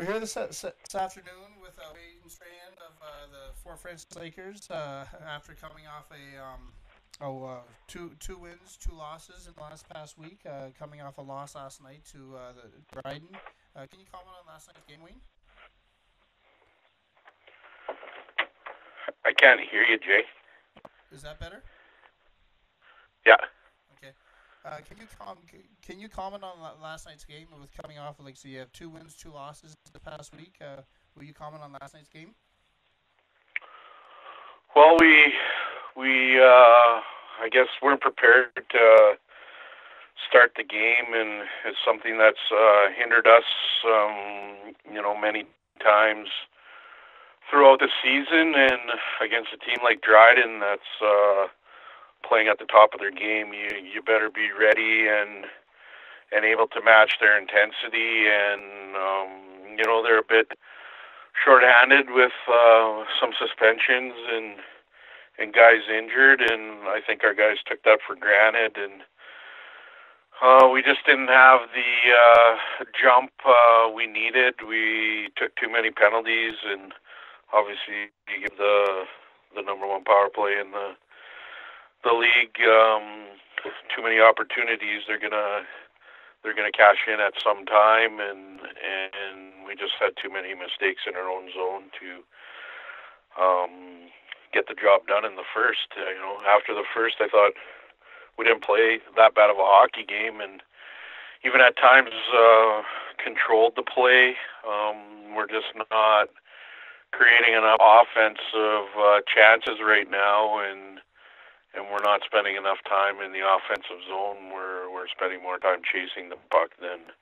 We're here this afternoon with Wayne Strachan of the Fort Frances Lakers after coming off two wins, two losses in the last past week. Coming off a loss last night to the Dryden. Can you comment on last night's game, Wayne? I can't hear you, Jay. Is that better? Yeah. Okay. Can you comment on last night's game with coming off so you have two wins, two losses the past week? Will you comment on last night's game? Well, we I guess we're prepared to start the game, and it's something that's hindered us, many times throughout the season. And against a team like Dryden, that's playing at the top of their game, you better be ready and able to match their intensity. And they're a bit shorthanded with some suspensions and guys injured, and I think our guys took that for granted, and we just didn't have the jump we needed. We took too many penalties, and obviously you give the number one power play in the league too many opportunities, they're gonna cash in at some time, and we just had too many mistakes in our own zone to get the job done in the first. After the first, I thought we didn't play that bad of a hockey game, and even at times controlled the play. We're just not creating enough offensive chances right now, and we're not spending enough time in the offensive zone. We're spending more time chasing the puck than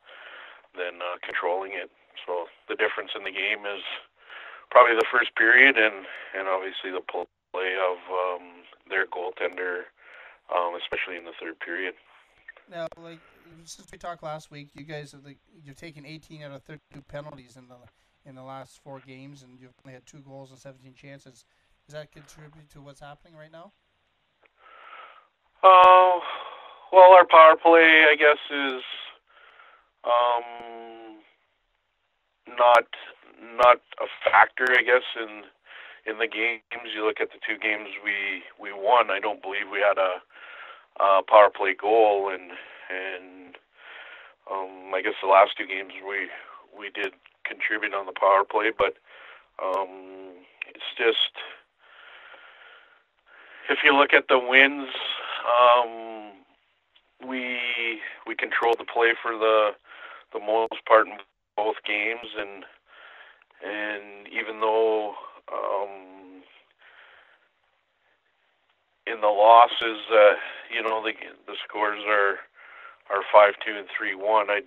controlling it. So the difference in the game is probably the first period, and obviously the play of their goaltender, especially in the third period. Now, since we talked last week, you guys you've taken 18 out of 32 penalties in the last four games, and you've only had 2 goals and 17 chances. Does that contribute to what's happening right now? Well, our power play, I guess, is not a factor, I guess, in the games. You look at the two games we won. I don't believe we had a power play goal, and I guess the last two games we did contribute on the power play, but it's just, if you look at the wins, we controlled the play for the most part in both games, and even though in the losses, the scores are 5-2 and 3-1.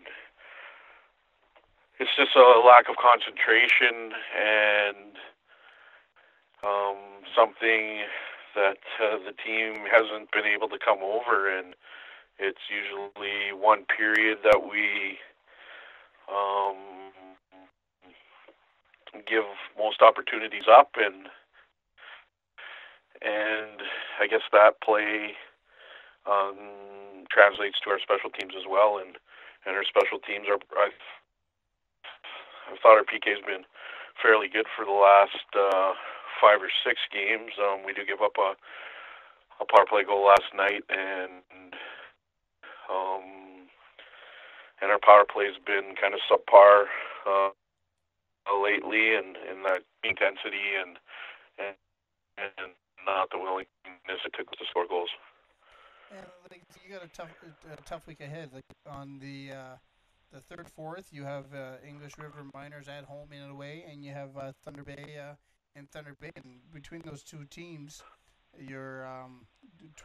It's just a lack of concentration, and something that the team hasn't been able to come over, and it's usually one period that we give most opportunities up, and I guess that play translates to our special teams as well, and our special teams are, I've thought our PK has been fairly good for the last 5 or 6 games. We do give up a power play goal last night, and our power play has been kind of subpar lately, and that intensity and not the willingness it took to score goals. And you got a tough week ahead. On the third, fourth, you have English River Miners at home and away, and you have Thunder Bay and Thunder Bay. And between those two teams, you're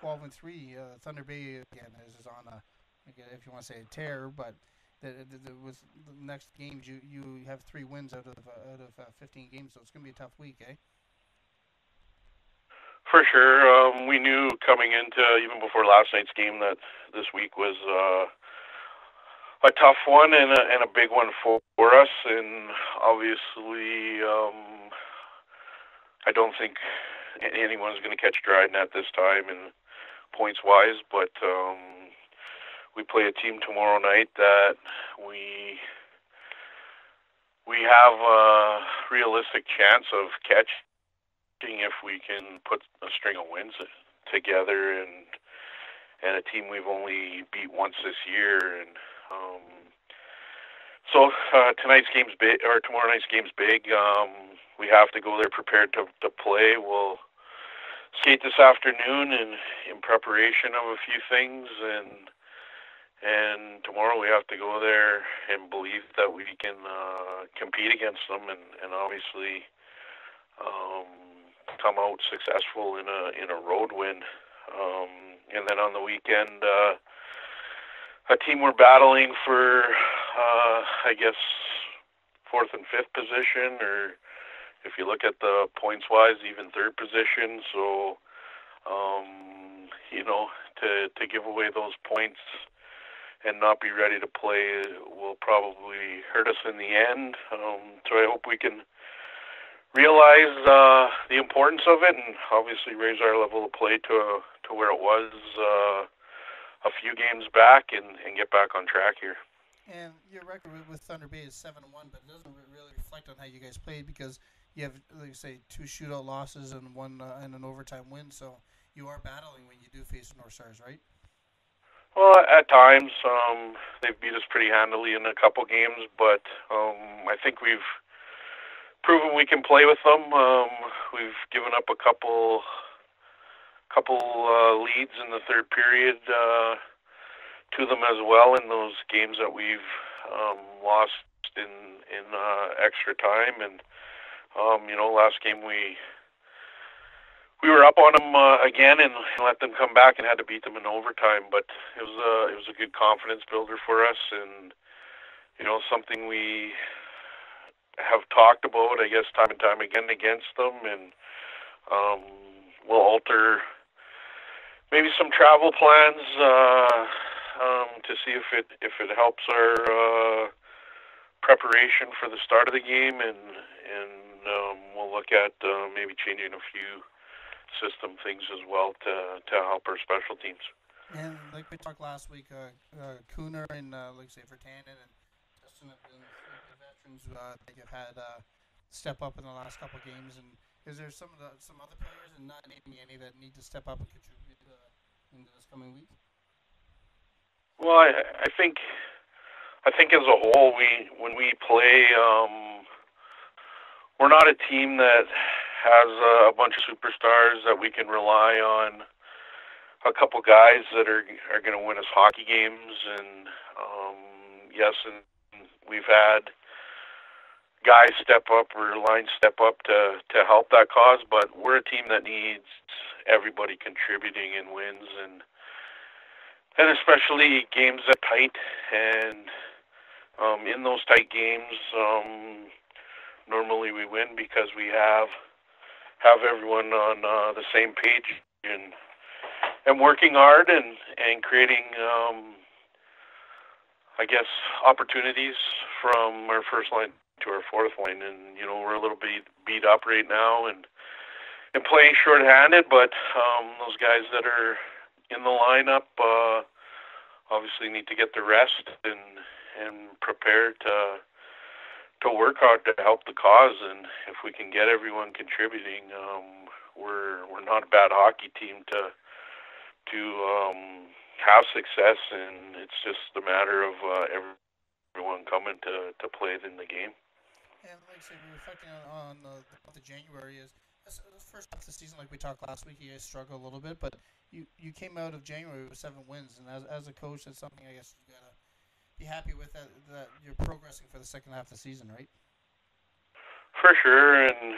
12-3. Thunder Bay again is on a, if you want to say, a tear, but with the next games, you have 3 wins out of 15 games, so it's going to be a tough week, eh? For sure. We knew coming into, even before last night's game, that this week was a tough one and a big one for us. And obviously, I don't think anyone's going to catch Dryden at this time in points-wise, but we play a team tomorrow night that we we have a realistic chance of catching if we can put a string of wins together, and a team we've only beat once this year. And so tonight's game's big, or tomorrow night's game's big. We have to go there prepared to play. We'll skate this afternoon in preparation of a few things, and tomorrow we have to go there and believe that we can compete against them, and obviously come out successful in a road win. And then on the weekend, a team we're battling for, I guess, fourth and fifth position, or if you look at the points-wise, even third position. So, to give away those points and not be ready to play will probably hurt us in the end. So I hope we can realize the importance of it, and obviously raise our level of play to where it was a few games back, and get back on track here. And your record with Thunder Bay is 7-1, but it doesn't really reflect on how you guys played because you have, like you say, 2 shootout losses and one and an overtime win. So you are battling when you do face North Stars, right? Well, at times they've beat us pretty handily in a couple games, but I think we've proven we can play with them. We've given up a couple leads in the third period to them as well in those games that we've lost in extra time. And last game we were up on them again and let them come back and had to beat them in overtime. But it was a good confidence builder for us, and something we have talked about, I guess, time and time again against them, and we'll alter maybe some travel plans to see if it helps our preparation for the start of the game, and we'll look at maybe changing a few system things as well to help our special teams. And like we talked last week, Cooner and like say Vertanen and Justin have been the veterans that you've had step up in the last couple of games. And is there some other players, and not naming any, that need to step up and contribute into this coming week? Well, I think as a whole, when we play, we're not a team that has a bunch of superstars that we can rely on. A couple guys that are going to win us hockey games, and yes, and we've had guys step up or lines step up to help that cause. But we're a team that needs everybody contributing in wins, and especially games that tight. And in those tight games, normally we win because we have everyone on the same page and working hard and creating, I guess, opportunities from our first line to our fourth line. And we're a little bit beat up right now and playing shorthanded, but those guys that are in the lineup obviously need to get the rest and prepare to work hard to help the cause. And if we can get everyone contributing, we're not a bad hockey team to have success, and it's just a matter of everyone coming to play it in the game. And like I said, reflecting on the January is the first half of the season, like we talked last week, you guys struggled a little bit, but you came out of January with 7 wins, and as a coach, that's something I guess you gotta be happy with, that you're progressing for the second half of the season, right? For sure, and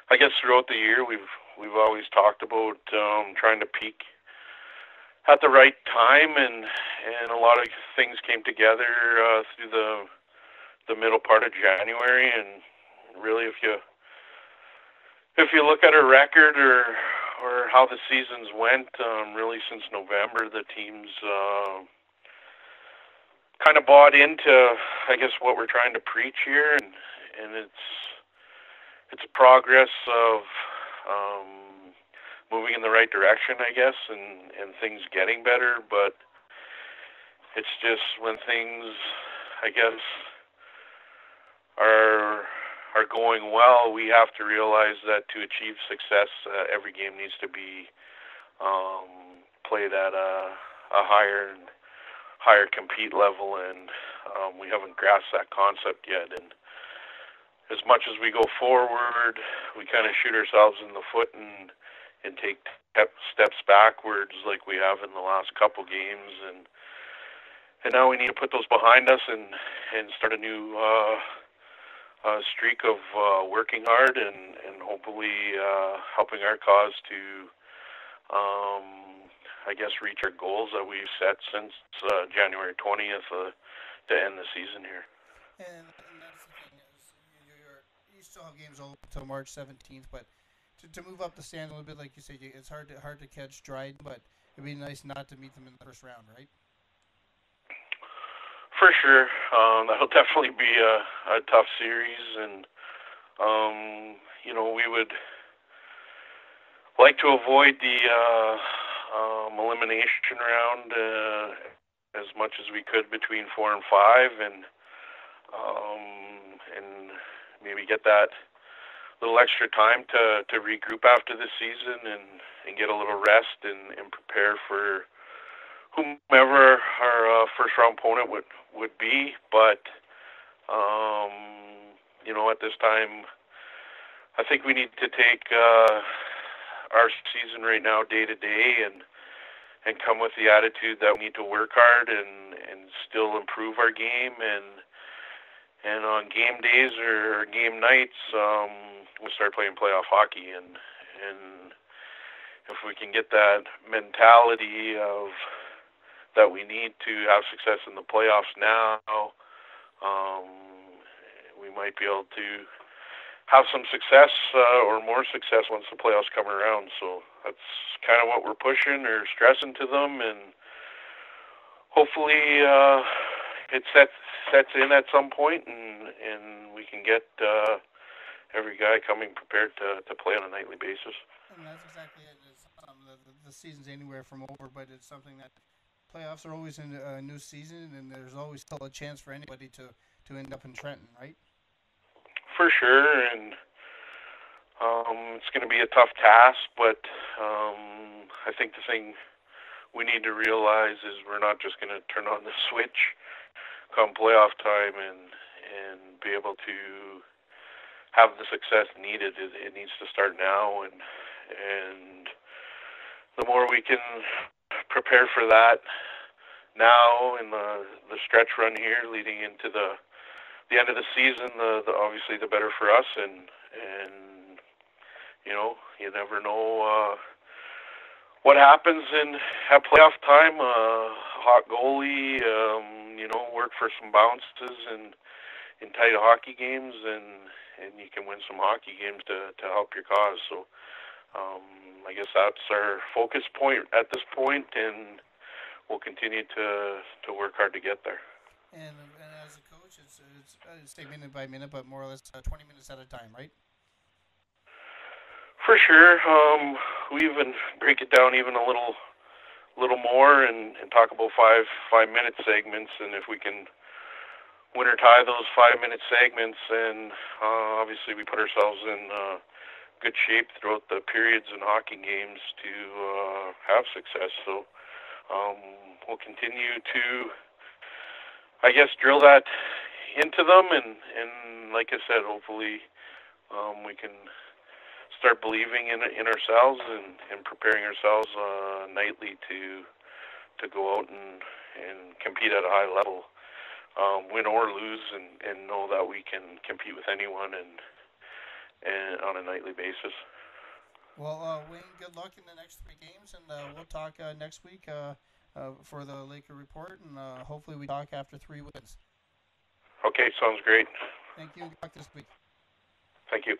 I guess throughout the year we've always talked about trying to peak at the right time, and a lot of things came together through the middle part of January. And really, if you look at our record or how the seasons went, really since November, the team's kind of bought into, I guess, what we're trying to preach here, and it's a progress of moving in the right direction, I guess, and things getting better. But it's just when things, I guess, are going well, we have to realize that to achieve success, every game needs to be played at a higher compete level, and we haven't grasped that concept yet. And as much as we go forward, we kind of shoot ourselves in the foot and take steps backwards like we have in the last couple games, and now we need to put those behind us and start a new streak of working hard and hopefully helping our cause to I guess reach our goals that we've set since January 20th to end the season here. And that's the thing is you still have games open until March 17th, but to move up the stands a little bit, like you say, it's hard to catch Dryden, but it'd be nice not to meet them in the first round, right? For sure, that'll definitely be a tough series, and we would like to avoid the elimination round as much as we could between 4 and 5, and maybe get that little extra time to regroup after the season and get a little rest and prepare for whomever our first round opponent would be. But at this time, I think we need to take our season right now day to day and come with the attitude that we need to work hard and still improve our game, and on game days or game nights we'll start playing playoff hockey, and if we can get that mentality of that we need to have success in the playoffs now, we might be able to have some success or more success once the playoffs come around. So that's kind of what we're pushing or stressing to them, and hopefully it sets in at some point, and we can get every guy coming prepared to play on a nightly basis. And that's exactly it. The season's anywhere from over, but it's something that playoffs are always in a new season, and there's always still a chance for anybody to end up in Trenton, right? For sure, and it's going to be a tough task, but I think the thing we need to realize is we're not just going to turn on the switch come playoff time and be able to have the success needed. It needs to start now, and the more we can prepare for that now in the stretch run here leading into the end of the season, the obviously the better for us, and you never know what happens at playoff time. Hot goalie, work for some bounces in tight hockey games, and you can win some hockey games to help your cause. So I guess that's our focus point at this point, and we'll continue to work hard to get there. And as a coach, it's say minute by minute, but more or less 20 minutes at a time, right? For sure. We even break it down even a little more and talk about 5-minute segments, and if we can win or tie those 5-minute segments, and obviously we put ourselves in good shape throughout the periods in hockey games to have success. So we'll continue to, I guess, drill that into them, and like I said, hopefully we can start believing in ourselves and preparing ourselves nightly to go out and compete at a high level, win or lose, and know that we can compete with anyone and on a nightly basis. Well, Wayne, good luck in the next 3 games, and we'll talk next week for the Laker report, and hopefully we talk after 3 wins. Okay, sounds great. Thank you, and good luck this week. Thank you.